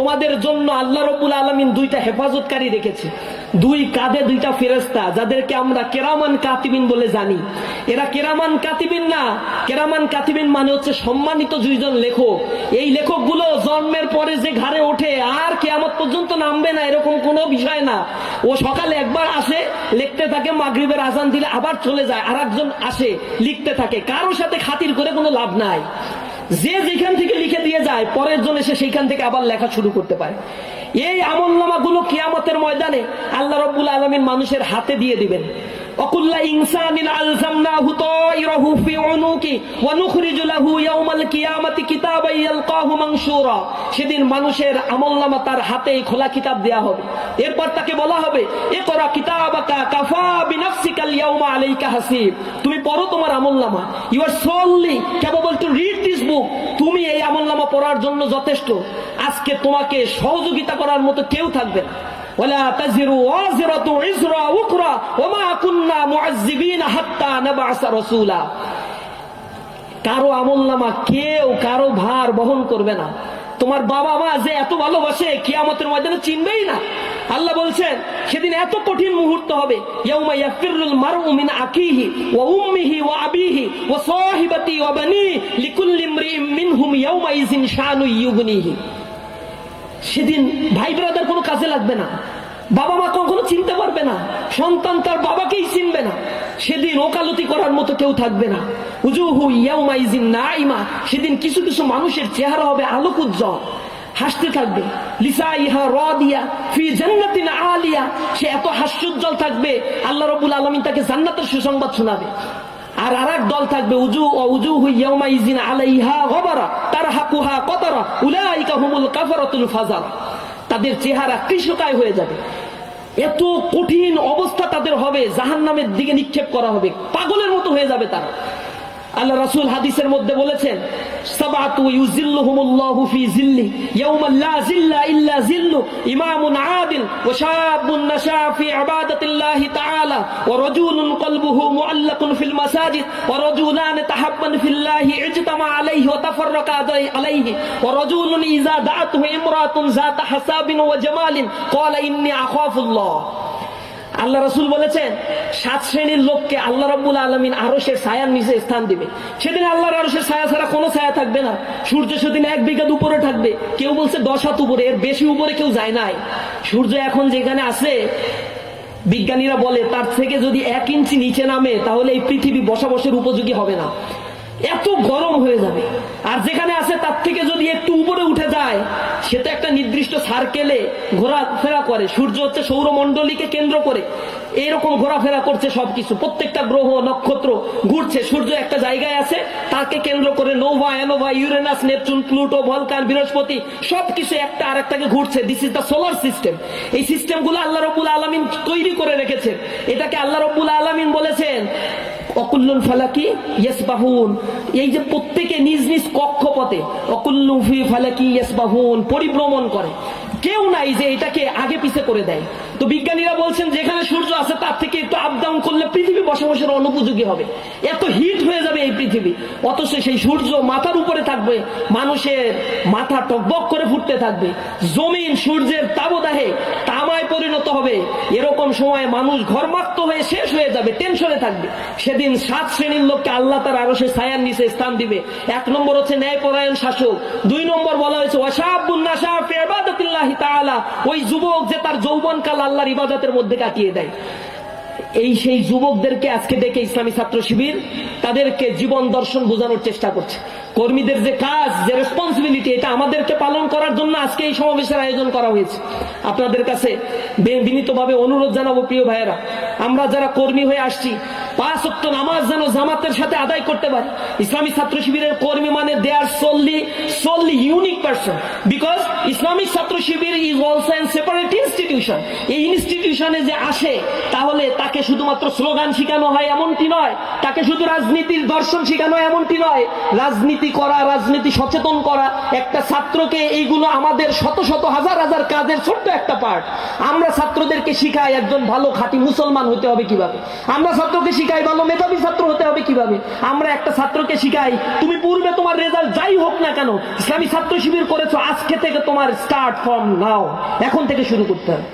তোমাদের জন্য আল্লাহ রাব্বুল আলামিন দুইটা হেফাজতকারী রেখেছে, দুই কাঁধে দুইটা ফেরেশতা, যাদেরকে আমরা কেরামান কাতিবিন বলে জানি। এরা কেরামান কাতিবিন না, কেরামান কাতিবিন মানে হচ্ছে সম্মানিত দুইজন লেখক। এই লেখকগুলো জন্মের পরে যে ঘাড়ে ওঠে আর কিয়ামত পর্যন্ত নামবে না এরকম কোনো বিষয় না। ও সকালে একবার আসে, লিখতে থাকে, মাগরিবের আজান দিলে আবার চলে যায়, আর একজন আসে লিখতে থাকে। কারোর সাথে খাতির করে কোনো লাভ নাই। যে যেখান থেকে লিখে দিয়ে যায়, পরের জন এসে সেইখান থেকে আবার লেখা শুরু করতে পারে। এই আমলনামাগুলো কিয়ামতের ময়দানে আল্লাহ রাব্বুল আলামিন মানুষের হাতে দিয়ে দিবেন। ওয়াকুল্লা ইনসানিন আলজামনাহু তায়রাহু ফি উনুকি ওয়া নুখরিজু লাহু ইয়াওমাল কিয়ামাতি কিতাবান ইয়ালকাহু মানশুরা। সেদিন মানুষের আমলনামা তার হাতে খোলা কিতাব দেয়া হবে। এরপর তাকে বলা হবে, ইকরা কিতাবাকা কাফা বিনাফসিকাল ইয়াওমা আলাইকা হাসিব। তুমি পড়ো তোমার আমলনামা। You are solely capable to read this book. তুমি এই আমলনামা পড়ার জন্য যথেষ্ট। আজকে তোমাকে সহযোগিতা করার মতো কেউ থাকবে না। ওয়ালা তাজিরু ওয়াজিরাতু ইজরা উখরা ওয়া মা কুননা মুআজ্জিবিনা হাত্তা নাবআসা রাসূলা। কারো আমলনামা কেউ কারো ভার বহন করবে না। তোমার বাবা মা যে এত ভালোবাসে কিয়ামতের ময়দানে চিনবেই না। আল্লাহ বলছেন সেদিন এত কঠিন মুহূর্ত হবে, ইয়াউমা ইয়াফিরুল মারউ মিন আকিহি ওয়া উম্মিহি ওয়া আবিহি ওয়া সাহিবাতি ওয়া বানি লিকুল্লি ইমরিইন মিনহুম ইয়াউমা ইযিন শানু ইউগনিহি। সেদিন ভাই ব্রাদার কোনো কাজে লাগবে না, বাবা মা কখনো চিনতে পারবে না, সন্তান তার বাবাকেই চিনবে না। সেদিন ওকালতি করার মতো কেউ থাকবে না। উজুহু ইয়াউমা ইযিন নাইমা। সেদিন কিছু কিছু মানুষের চেহারা হবে আলোক উজ্জ্বল, হাসতে থাকবে। লিসাইহা রাদিয়া ফি জান্নাতিন আলিয়া। সে এত হাস্যোজ্জ্বল থাকবে, আল্লাহ রাব্বুল আলামিন তাকে জান্নাতের সুসংবাদ শোনাবে। আর আরেক দল থাকবে, উজুহু ইয়াউমা ইযিন আলাইহা গবারা তারহাকুহা কতারা উলাইকা হুমুল কাফারাতুল ফাজারা। তাদের চেহারা কৃশকায় হয়ে যাবে। এত কঠিন অবস্থা তাদের হবে, জাহান্নামের দিকে নিক্ষেপ করা হবে, পাগলের মতো হয়ে যাবে তারা। আল্লাহ রাসূল হাদিসের মধ্যে বলেছেন, সাবাতু ইউজিল্লুহুমুল্লাহু ফি জিল্লি ইয়াওমা লা জিল্লা ইল্লা জিল্লু ইমামুন আদিল ওয়া শাবুন নাশা ফি ইবাদাতিল্লাহি তাআলা ওয়া রাজুলুন কলবুহু মুআল্লাকুন ফিল মাসাজিদ ওয়া রাজুলান তাহাব্বান ফিল্লাহি ইজতামা আলাইহি ওয়া তাফাররাকা আলাইহি ওয়া রাজুলুন ইযা দাআতুহু ইমরাতুন যাতা হাসাবিন ওয়া জামালিন ক্বালা ইন্নী আখাফুল্লাহ। আল্লাহ রাসূল বলেছেন 7 শ্রেণীর লোককে আল্লাহ রাব্বুল আলামিন আরশের ছায়ার নিচে স্থান দিবে। সেদিন আল্লাহর আরশের ছায়া ছাড়া কোনো ছায়া থাকবে না। সূর্য সেদিন 1 বিঘাত উপরে থাকবে, কেউ বলছে 10 হাত উপরে, এর বেশি উপরে কেউ যায় নাই। সূর্য এখন যেখানে আছে বিজ্ঞানীরা বলে তার থেকে যদি 1 ইঞ্চি নিচে নামে তাহলে এই পৃথিবী বসবাসের উপযোগী হবে না, এত গরম হয়ে যাবে। আর যেখানে আছে তার থেকে যদি একটু উপরে উঠে যায়, সে তো একটা নির্দিষ্ট সার্কেলে ঘোরাফেরা করে। সূর্য হচ্ছে সৌরমণ্ডলীকে কেন্দ্র করে এরকম ঘোরাফেরা করছে, সবকিছু প্রত্যেকটা গ্রহ নক্ষত্র ঘুরছে। সূর্য একটা জায়গায় আছে, তাকে কেন্দ্র করে Nova, ANOVA, Uranus, Neptune, Pluto, Vulcan, বৃহস্পতি সবকিছু একটা আরেকটাকে ঘুরছে। This is the solar system. এই সিস্টেমগুলো আল্লাহ রাব্বুল আলামিন তৈরি করে রেখেছেন। এটাকে আল্লাহ রাব্বুল আলামিন বলেছেন অকুল্লুল ফালাকি ইয়াসবাহুন। এই যে প্রত্যেকে নিজ নিজ কক্ষপথে অকুল্লু ফি ফালাকি ইয়াসবাহুন পরিভ্রমণ করে, কেউ নাই যে এটাকে আগে পিছে করে দেয়। তো বিজ্ঞানীরা বলছেন যেখানে সূর্য আছে তার থেকে একটু আপ ডাউন করলে পৃথিবী বসবাসের অনুপযোগী হবে, এত হিট হয়ে যাবে এই পৃথিবী। অথচ সেই সূর্য মাথার উপরে থাকবে, মানুষের মাথা টকবক করে ফুটতে থাকবে, জমিন সূর্যের তাবদাহে তামায় পরিণত হবে। এরকম সময় মানুষ ঘরমাক্ত হয়ে শেষ হয়ে যাবে, টেনশনে থাকবে। সেদিন 7 শ্রেণীর লোককে আল্লাহ তার আরশের ছায়ার নিচে স্থান দিবে। 1 নম্বর হচ্ছে ন্যায়পরায়ণ শাসক। 2 নম্বর বলা হয়েছে ওয়াশাবুন নাশা ফি ইবাদাতিল্লাহি তাআলা, ওই যুবক যে তার যৌবনকাল আল্লাহর ইবাদতের মধ্যে কাটিয়ে দেয়। এই সেই যুবকদেরকে আজকে ডেকে ইসলামী ছাত্র শিবির তাদেরকে জীবন দর্শন বোঝানোর চেষ্টা করছে। কর্মীদের যে কাজ, যে রেসপন্সিবিলিটি, এটা আমাদেরকে পালন করার জন্য আজকে এই সমাবেশের আয়োজন করা হয়েছে। আপনাদের কাছে বিনীতভাবে অনুরোধ জানাবো, প্রিয় ভাইয়েরা, আমরা যারা কর্মী হয়ে আসছি 5 ওয়াক্ত নামাজ যেন জামাতের সাথে আদায় করতে পারি। ইসলামী ছাত্র শিবিরের কর্মী মানে they are solely unique person, because Islamic Chhatra Shibir is also an separate institution. এই ইনস্টিটিউশনে যে আসে তাহলে তাকে শুধুমাত্র স্লোগান শিখানো হয় এমনটি নয়, তাকে শুধু রাজনীতির দর্শন শিখানো হয় এমনটি নয়, রাজনীতি করা, রাজনীতি সচেতন করা একটা ছাত্রকে, এইগুলো আমাদের শত শত হাজার হাজার কাজের ছোট্ট একটা পার্ট। আমরা ছাত্রদেরকে শিখাই একজন ভালো খাঁটি মুসলমান হতে হবে কিভাবে, আমরা ছাত্রকে শিখাই ভালো মেধাবী ছাত্র হতে হবে কিভাবে, আমরা একটা ছাত্রকে শিখাই তুমি পূর্বে তোমার রেজাল্ট যাই হোক না কেন ইসলামী ছাত্র শিবির করেছো, আজকে থেকে তোমার স্টার্ট ফ্রম নাও, এখন থেকে শুরু করতে হবে।